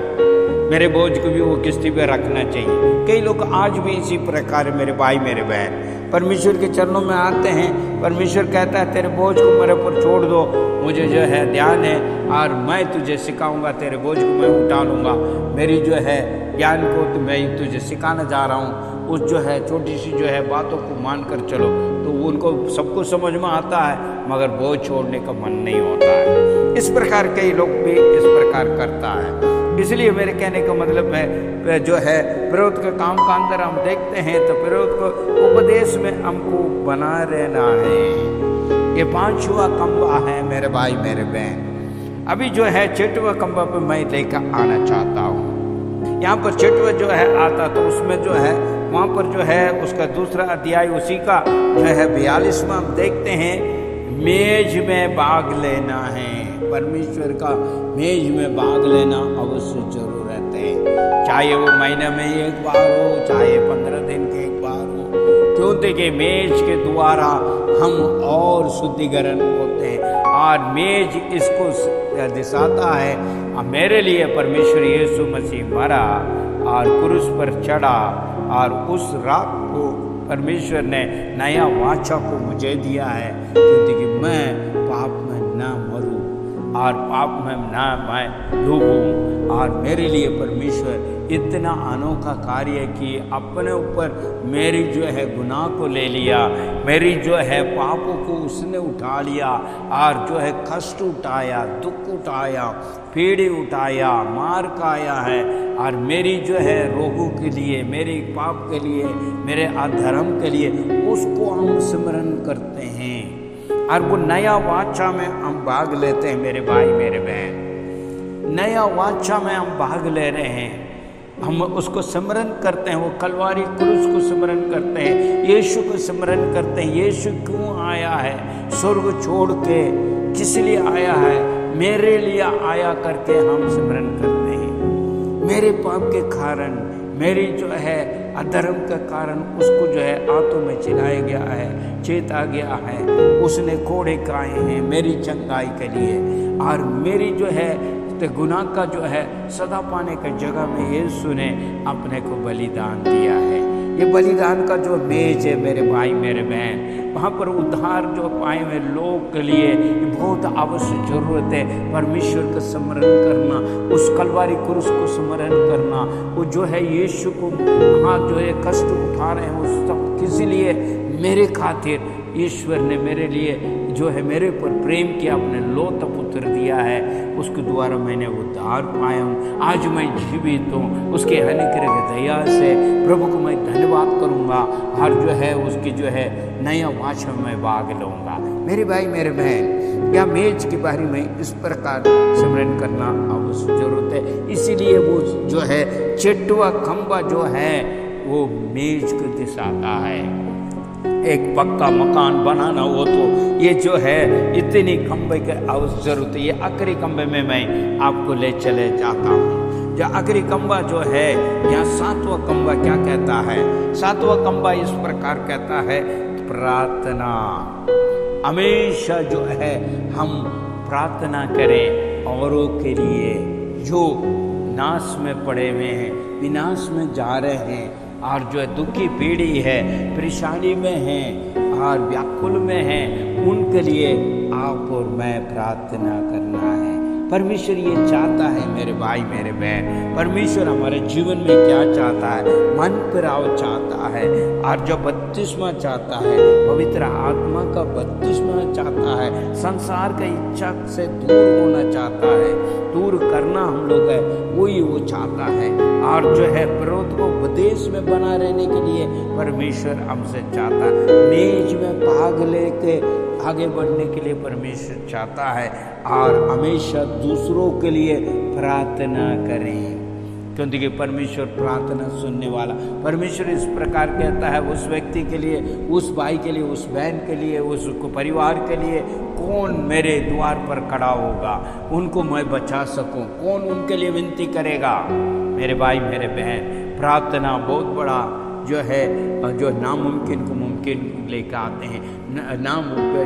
मेरे बोझ को भी वो किश्ती पे रखना चाहिए। कई लोग आज भी इसी प्रकार मेरे भाई मेरे बहन परमेश्वर के चरणों में आते हैं, परमेश्वर कहता है तेरे बोझ को मेरे ऊपर छोड़ दो, मुझे जो है ध्यान है और मैं तुझे सिखाऊंगा, तेरे बोझ को मैं उठा लूँगा, मेरी जो है ज्ञान को तो मैं तुझे सिखाना जा रहा हूँ। उस जो है छोटी सी जो है बातों को मान कर चलो तो उनको सबको समझ में आता है, मगर बोझ छोड़ने का मन नहीं होता है। इस प्रकार कई लोग भी इस प्रकार करता है। इसलिए मेरे कहने का मतलब है जो है विरोध के काम का अंदर हम देखते हैं तो विरोध को उपदेश में हमको बना रहना है। ये 5वां खंबा है मेरे भाई मेरे बहन। अभी जो है 6वां खंबा पे मैं लेकर आना चाहता हूँ। यहाँ पर 6वां जो है आता तो उसमें जो है वहाँ पर जो है उसका दूसरा अध्याय उसी का जो है 42वां हम देखते हैं, मेज में भाग लेना है। परमेश्वर का मेज में भाग लेना अवश्य जरूरत है, चाहे वो महीने में एक बार हो, चाहे 15 दिन के एक बार हो, क्योंकि मेज के द्वारा हम और शुद्धिकरण होते हैं और मेज इसको दिखाता है। मेरे लिए परमेश्वर यीशु मसीह मरा और क्रूस पर चढ़ा और उस रात को परमेश्वर ने नया वाचा को मुझे दिया है, क्योंकि मैं पाप में ना मरूं और पाप में ना मैं डूबूं। और मेरे लिए परमेश्वर इतना अनोखा कार्य कि अपने ऊपर मेरी जो है गुनाह को ले लिया, मेरी जो है पापों को उसने उठा लिया और जो है कष्ट उठाया, दुख उठाया, पीड़े उठाया, मार खाया है। और मेरी जो है रोगों के लिए, मेरे पाप के लिए, मेरे अधर्म के लिए उसको हम स्मरण करते हैं और वो नया वाचा में हम भाग लेते हैं। मेरे भाई मेरे बहन, नया वाचा में हम भाग ले रहे हैं, हम उसको स्मरण करते हैं, वो कलवारी क्रूस को स्मरण करते हैं, यीशु को स्मरण करते हैं। यीशु क्यों आया है, स्वर्ग छोड़ के किस लिए आया है, मेरे लिए आया करके हम स्मरण करते हैं। मेरे पाप के कारण, मेरी जो है अधर्म के कारण उसको जो है आंतों में चिल्लाया गया है, चेता गया है, उसने कोड़े खाए हैं मेरी चंगाई के लिए। और मेरी जो है तो गुनाह का जो है सदा पाने की जगह में यीशु ने अपने को बलिदान दिया है। ये बलिदान का जो मेज है मेरे भाई मेरे बहन, वहाँ पर उद्धार जो पाए हुए लोग के लिए बहुत आवश्यक जरूरत है परमेश्वर का स्मरण करना, उस कलवारी क्रूस को स्मरण करना। वो जो है यीशु को वहाँ जो है कष्ट उठा रहे हैं, वो सब किस लिए, मेरे खातिर, ईश्वर ने मेरे लिए जो है मेरे पर प्रेम किया, अपने लौता पुत्र दिया है, उसके द्वारा मैंने उद्धार पाया हूँ। आज मैं जीवित हूँ, उसके अनुग्रह की दया से प्रभु को मैं धन्यवाद करूँगा और जो है उसकी जो है नया भाषा में भाग लूँगा। मेरे भाई मेरे बहन, या मेज के बारे में इस प्रकार स्मरण करना आवश्यक जरूरत है। इसीलिए वो जो है चेटवा खंबा जो है वो मेज को दिखाता है। एक पक्का मकान बनाना हो तो ये जो है इतनी खंबे के आवश्यक जरूरत है। ये आखिरी खंबे में मैं आपको ले चले जाता हूँ। जो आखिरी खंबा जो है, यहाँ 7वां खंबा क्या कहता है? 7वां खंबा इस प्रकार कहता है, प्रार्थना। हमेशा जो है हम प्रार्थना करें औरों के लिए जो नाश में पड़े हुए हैं, विनाश में जा रहे हैं, और जो है दुखी पीढ़ी है, परेशानी में है और व्याकुल में है, उनके लिए आप और मैं प्रार्थना करना है। परमेश्वर ये चाहता है मेरे भाई मेरे बहन, परमेश्वर हमारे जीवन में क्या चाहता है? मन फिराव चाहता है, और जो बपतिस्मा चाहता है, पवित्र आत्मा का बपतिस्मा चाहता है, संसार की इच्छा से दूर होना चाहता है, दूर करना हम लोग है वही वो चाहता है। और जो है विरोध को उपदेश में बना रहने के लिए परमेश्वर हमसे चाहता है। मेज में भाग लेके आगे बढ़ने के लिए परमेश्वर चाहता है, और हमेशा दूसरों के लिए प्रार्थना करें, क्योंकि परमेश्वर प्रार्थना सुनने वाला। परमेश्वर इस प्रकार कहता है उस व्यक्ति के लिए, उस भाई के लिए, उस बहन के लिए, उस परिवार के लिए, कौन मेरे द्वार पर खड़ा होगा, उनको मैं बचा सकूं, कौन उनके लिए विनती करेगा? मेरे भाई मेरे बहन, प्रार्थना बहुत बड़ा जो है, जो नामुमकिन को मुमकिन लेकर आते हैं। नाम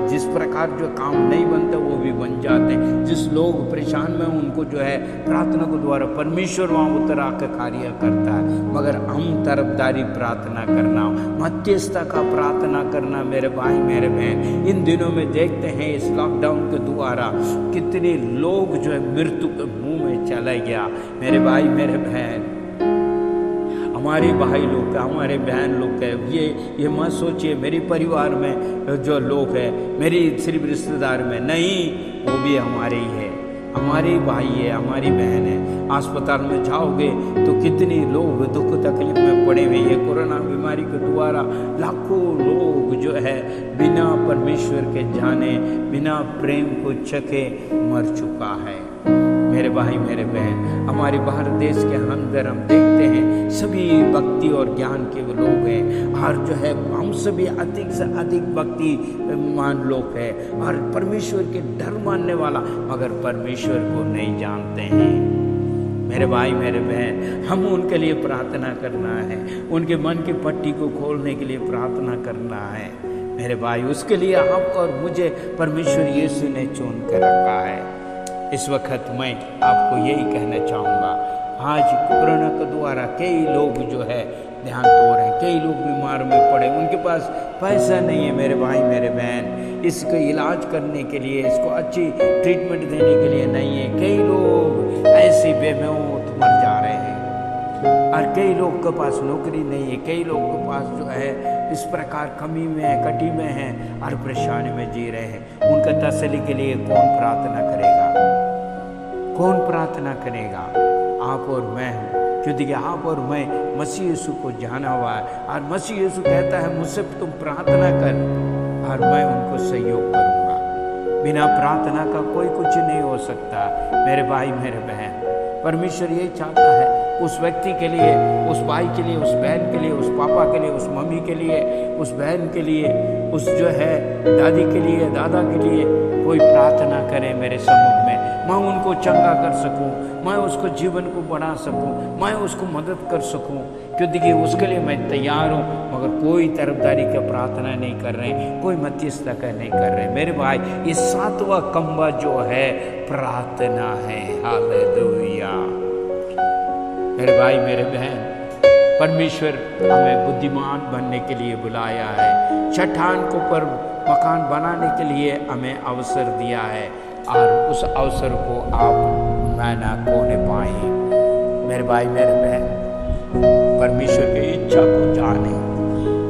जिस प्रकार जो काम नहीं बनता वो भी बन जाते हैं। जिस लोग परेशान में उनको जो है प्रार्थना के द्वारा परमेश्वर वहाँ उतर आकर कार्य करता है। मगर हम तरफदारी प्रार्थना करना, मध्यस्थता का प्रार्थना करना मेरे भाई मेरे बहन। इन दिनों में देखते हैं इस लॉकडाउन के द्वारा कितने लोग जो है मृत्यु के मुँह में चला गया। मेरे भाई मेरे बहन, हमारे भाई लोग का, हमारे बहन लोग का, ये मत सोचिए मेरे परिवार में जो लोग हैं मेरी सिर्फ रिश्तेदार में नहीं, वो भी हमारे ही है, हमारे भाई है, हमारी बहन है। अस्पताल में जाओगे तो कितने लोग दुख तकलीफ में पड़े हुए। ये कोरोना बीमारी के द्वारा लाखों लोग जो है बिना परमेश्वर के जाने, बिना प्रेम को चखे मर चुका है। मेरे भाई मेरे बहन, हमारे भारत देश के अंदर हम देखते हैं सभी भक्ति और ज्ञान के लोग हैं, और जो है हम सभी अधिक से अधिक भक्तिमान लोग हैं और परमेश्वर के डर मानने वाला, मगर परमेश्वर को नहीं जानते हैं। मेरे भाई मेरे बहन, हम उनके लिए प्रार्थना करना है, उनके मन की पट्टी को खोलने के लिए प्रार्थना करना है। मेरे भाई, उसके लिए आपको और मुझे परमेश्वर यीशु ने चुन कर रखा है। इस वक्त मैं आपको यही कहना चाहूँगा, आज कोरोना के द्वारा कई लोग जो है ध्यान तोड़ रहे हैं, कई लोग बीमार में पड़े, उनके पास पैसा नहीं है मेरे भाई मेरे बहन, इसका इलाज करने के लिए, इसको अच्छी ट्रीटमेंट देने के लिए नहीं है। कई लोग ऐसे बेमौत मर जा रहे हैं, और कई लोग के पास नौकरी नहीं है, कई लोग के पास जो है इस प्रकार कमी में है, कटी में है और परेशानी में जी रहे हैं। उनका तसल्ली के लिए कौन प्रार्थना करेगा? कौन प्रार्थना करेगा? आप और मैं हूँ, क्योंकि आप और मैं मसीह यीशु को जाना हुआ है, और मसीह यीशु कहता है मुझसे तुम प्रार्थना कर और मैं उनको सहयोग करूँगा। बिना प्रार्थना का कोई कुछ नहीं हो सकता। मेरे भाई मेरे बहन, परमेश्वर ये चाहता है उस व्यक्ति के लिए, उस भाई के लिए, उस बहन के लिए, उस पापा के लिए, उस मम्मी के लिए, उस बहन के लिए, उस जो है दादी के लिए, दादा के लिए कोई प्रार्थना करे मेरे सम्मुख में, मैं उनको चंगा कर सकूं, मैं उसको जीवन को बढ़ा सकूं, मैं उसको मदद कर सकूं, क्योंकि उसके लिए मैं तैयार हूं। मगर कोई तरफदारी का प्रार्थना नहीं कर रहे, कोई मध्यस्थता का नहीं कर रहे। मेरे भाई, ये 7वां खंबा जो है प्रार्थना है। हालेलुया। मेरे भाई मेरे बहन, परमेश्वर हमें बुद्धिमान बनने के लिए बुलाया है, चट्टान को पर मकान बनाने के लिए हमें अवसर दिया है, और उस अवसर को आप मैं ना खोने पाए। मेरे भाई मेरे बहन, परमेश्वर की इच्छा को जाने।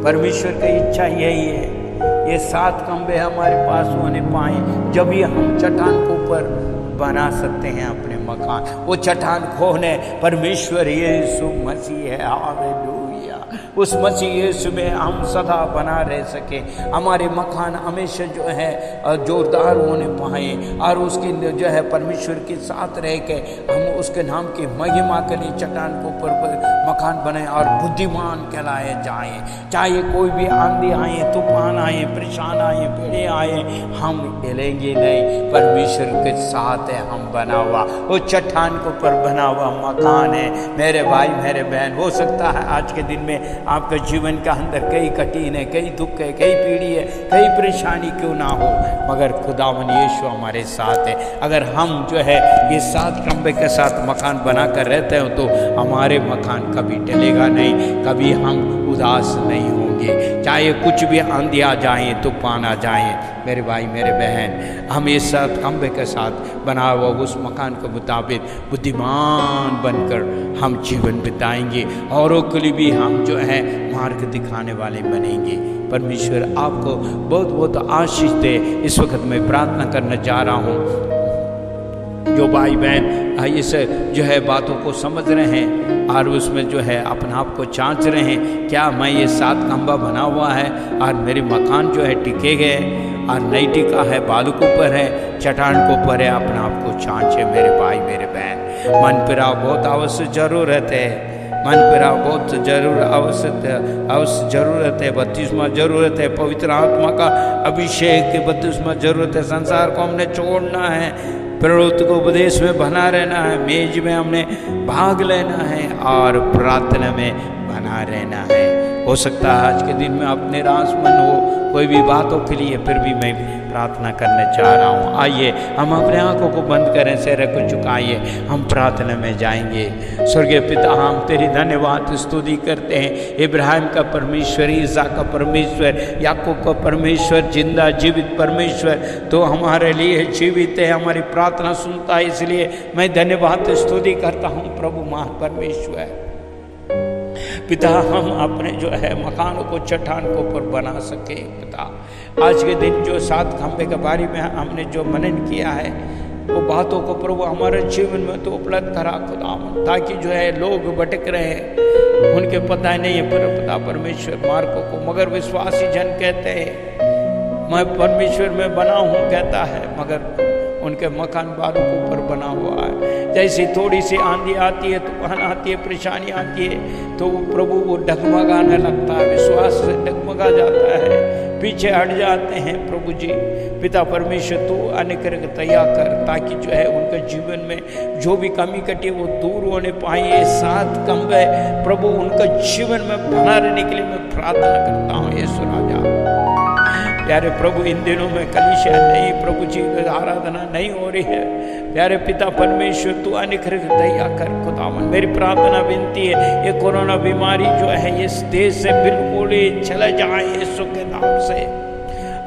परमेश्वर की इच्छा यही है ये 7 खंबे हमारे पास होने पाए, जब ये हम चट्टान के ऊपर बना सकते हैं अपने मकान। वो चट्टान कौन है? परमेश्वर यीशु मसीह है। हालेलुया। उस मसीह यीशु में हम सदा बना रह सके, हमारे मकान हमेशा जो है जोरदार होने पाए, और उसकी जो है परमेश्वर के साथ रह के हम उसके नाम की महिमा के लिए चट्टान के ऊपर मकान बने और बुद्धिमान कहलाए जाए। चाहे कोई भी आंधी आए, तूफान आए, परेशान आए, पेड़े आए, हम हिलेंगे नहीं। परमेश्वर के साथ है हम बना हुआ, वो चट्टान के ऊपर बना हुआ मकान है। मेरे भाई मेरे बहन, हो सकता है आज के दिन में आपके जीवन के अंदर कई कठिन है, कई दुख है, कई पीड़ी है, कई परेशानी क्यों ना हो, मगर खुदावन यीशु हमारे साथ है। अगर हम जो है ये 7 खंबे के साथ मकान बना कर रहते हो तो हमारे मकान कभी टलेगा नहीं, कभी हम उदास नहीं होंगे। चाहे कुछ भी आंधी आ जाए, तूफान आ जाए, मेरे भाई मेरे बहन, हम ये 7 खंबे के साथ बना हुआ उस मकान के मुताबिक बुद्धिमान बनकर हम जीवन बिताएंगे, औरों के लिए भी हम जो है मार्ग दिखाने वाले बनेंगे। परमेश्वर आपको बहुत बहुत आशीष दे। इस वक्त मैं प्रार्थना करने जा रहा हूँ, जो भाई बहन इस जो है बातों को समझ रहे हैं और उसमें जो है अपने आप को जांच रहे हैं, क्या मैं ये 7 खंबा बना हुआ है और मेरे मकान जो है टिके गए और नहीं टिका है, बालू के ऊपर है, चट्टान के ऊपर है, अपने आप को जांचे मेरे भाई मेरे बहन। मन फिराव बहुत आवश्यक जरूरत है, मन फिराव बहुत अवश्य जरूरत है, बपतिस्मा जरूरत है, पवित्र आत्मा का अभिषेक की बपतिस्मा जरूरत है। संसार को हमने छोड़ना है, प्रवृत्ति को उपदेश में बना रहना है, मेज में हमने भाग लेना है और प्रार्थना में बना रहना है। हो सकता है आज के दिन में आप निराशमन हो कोई भी बातों के लिए, फिर भी मैं प्रार्थना करने चाह रहा हूँ। आइए हम अपने आंखों को बंद करें, सिर को झुकाइए, हम प्रार्थना में जाएंगे। स्वर्गीय पिता, हम तेरी धन्यवाद स्तुति करते हैं। इब्राहिम का परमेश्वर, इसहाक का परमेश्वर, याकूब का परमेश्वर, जिंदा जीवित परमेश्वर, तो हमारे लिए जीवित है, हमारी प्रार्थना सुनता है, इसलिए मैं धन्यवाद स्तुति करता हूँ। प्रभु महान परमेश्वर पिता, हम अपने जो है मकानों को चट्टान के ऊपर बना सके। पिता, आज के दिन जो 7 खंबे के बारे में हमने जो मनन किया है, वो बातों को प्रभु हमारे जीवन में तो उपलब्ध करा खुदा, ताकि जो है लोग भटक रहे हैं, उनके पता नहीं है पिता परमेश्वर मार्गों को, मगर विश्वासी जन कहते हैं मैं परमेश्वर में बना हूँ कहता है, मगर उनके मकान बालों के ऊपर बना हुआ है। जैसे थोड़ी सी आंधी आती है, तूफान आती है, परेशानी आती है, तो प्रभु वो डगमगाने लगता है, विश्वास से डगमगा जाता है, पीछे हट जाते हैं। प्रभु जी पिता परमेश्वर, तू अनुग्रह दया कर, ताकि जो है उनके जीवन में जो भी कमी कटी वो दूर होने पाए। ये 7 खंबे प्रभु उनका जीवन में बना रहने के लिए मैं प्रार्थना करता हूँ। ये राजा प्यारे प्रभु, इन दिनों में कलीसिया नहीं, प्रभु जी आराधना नहीं हो रही है। प्यारे पिता परमेश्वर, तू अनुग्रह दया कर खुदावन। मेरी प्रार्थना विनती है, ये कोरोना बीमारी जो है इस देश से बिल्कुल ही चले जाए यीशु के नाम से,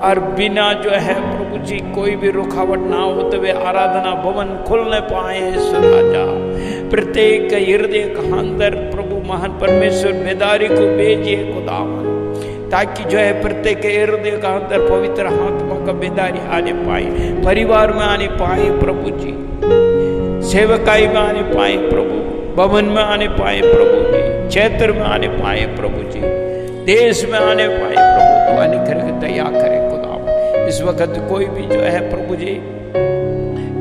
और बिना जो है प्रभु जी कोई भी रुकावट ना होते हुए आराधना भवन खुलने पाए। यीशु राजा, प्रत्येक हृदय के अंदर प्रभु महान परमेश्वर बेदारी को भेजिए खुदावन, ताकि जो है प्रत्येक हृदय का अंदर पवित्र आत्मा का बेदारी आने पाए, परिवार में आने पाए प्रभु जी, सेवकाई में आने पाए प्रभु, भवन में आने पाए प्रभु जी, क्षेत्र में आने पाए प्रभु जी, देश में आने पाए प्रभु। तो अनुग्रह दया करे खुदा। इस वक्त कोई भी जो है प्रभु जी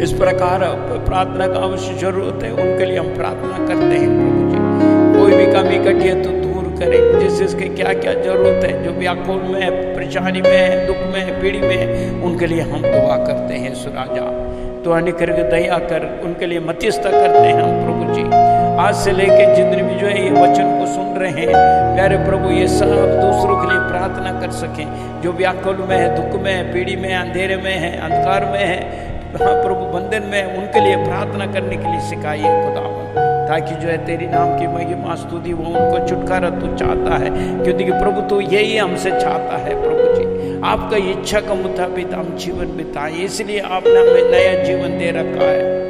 इस प्रकार प्रार्थना का अवश्य जरूरत है, उनके लिए हम प्रार्थना करते हैं प्रभु जी। कोई भी कमी कटी है तो करें, जिसके क्या क्या जरूरत है, जो व्याकुल में है, परेशानी में है, दुख में है, पीड़ी में है, उनके लिए हम दुआ करते हैं। सुराजा, तो अनुग्रह दया कर, उनके लिए मध्यस्थता करते हैं हम प्रभु जी। आज से लेके जितने भी जो है ये वचन को सुन रहे हैं प्यारे प्रभु, ये सब दूसरों के लिए प्रार्थना कर सकें, जो व्याकुल में है, दुख में है, पीड़ी में है, अंधेरे में है, अंधकार में है, हाँ प्रभु बंधन में, उनके लिए प्रार्थना करने के लिए सिखाइए खुदावन, ताकि जो है तेरी नाम की महिमा स्तुति वो उनको छुटकारा तू चाहता है, क्योंकि प्रभु तो यही हमसे चाहता है प्रभु जी। आपका इच्छा का मुताबिक हम जीवन बिताएं, इसलिए आपने हमें नया जीवन दे रखा है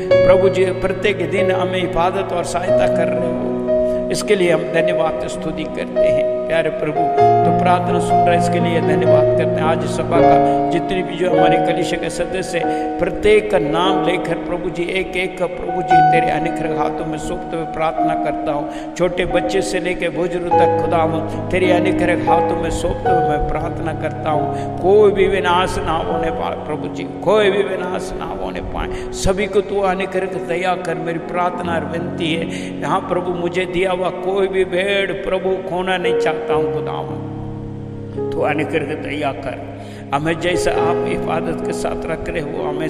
प्रभु जी। प्रत्येक दिन हमें इबादत और सहायता कर रहे हो, इसके लिए हम धन्यवाद स्तुति करते हैं। प्यारे प्रभु। तो प्रार्थना सुन रहे इसके लिए धन्यवाद करते हैं। आज सभा का जितने भी जो हमारे कलीसिया के सदस्य प्रत्येक का नाम लेकर प्रभु जी एक एक का प्रभु जी तेरे अनिखर हाथों में सौंपते हुए प्रार्थना करता हूँ। छोटे बच्चे से लेकर बुजुर्ग तक खुदा तेरे अनिखर हाथों में सौंपते हुए मैं प्रार्थना करता हूँ। कोई भी विनाश ना होने पाए प्रभु जी, कोई भी विनाश ना होने पाए। सभी को तू अनिखर दया कर, मेरी प्रार्थना और विनती है। यहाँ प्रभु मुझे दिया हुआ कोई भी भेड़ प्रभु खोना नहीं चाहता हूँ खुदा, तो अनिखर दया कर। हमें जैसा आप हिफाजत के साथ रख रहे हो, हमें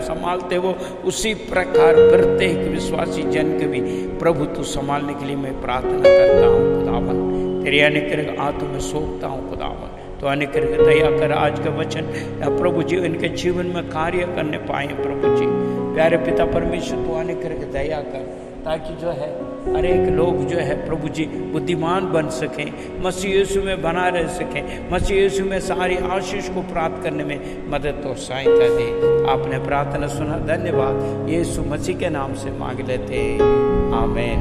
संभालते हो, उसी प्रकार प्रत्येक विश्वासी जन के भी प्रभु तू संभालने के लिए मैं प्रार्थना करता हूँ खुदावन। तेरे अनिखर हाथों में सौंपता हूँ खुदावन। तो अनिखर दया कर। आज का वचन प्रभु जी इनके जीवन में कार्य करने पाए प्रभु जी। प्यारे पिता परमेश्वर तू अनिखर दया कर, ताकि जो है अनेक लोग जो है प्रभु जी बुद्धिमान बन सकें, मसीह यीशु में बना रह सकें, मसीह यीशु में सारी आशीष को प्राप्त करने में मदद और सहायता दे। आपने प्रार्थना सुना, धन्यवाद। यीशु मसीह के नाम से मांग लेते, आमीन।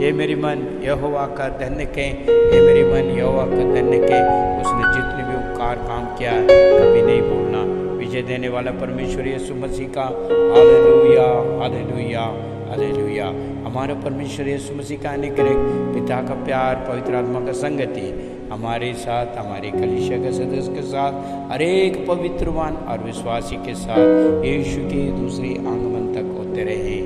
ये मेरी मन यहोवा का धन्य के, ये मेरी मन यहोवा का धन्य के। उसने जितने भी उपकार काम किया कभी नहीं भूलना। विजय देने वाला परमेश्वर यीशु मसीह का हालेलुया, हालेलुया, हालेलुया। हमारा परमेश्वर यीशु मसीह का अनुग्रह, पिता का प्यार, पवित्र आत्मा का संगति हमारे साथ, हमारे कलीसिया के सदस्य के साथ, हर एक पवित्रवान और विश्वासी के साथ यीशु के दूसरी आगमन तक होते रहे,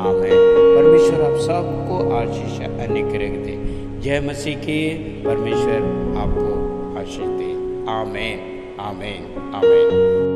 आमीन। परमेश्वर आप सबको आशीष अनुग्रह दे। जय मसीह की। परमेश्वर आपको आशीष दे, आमीन, आमीन, आमीन।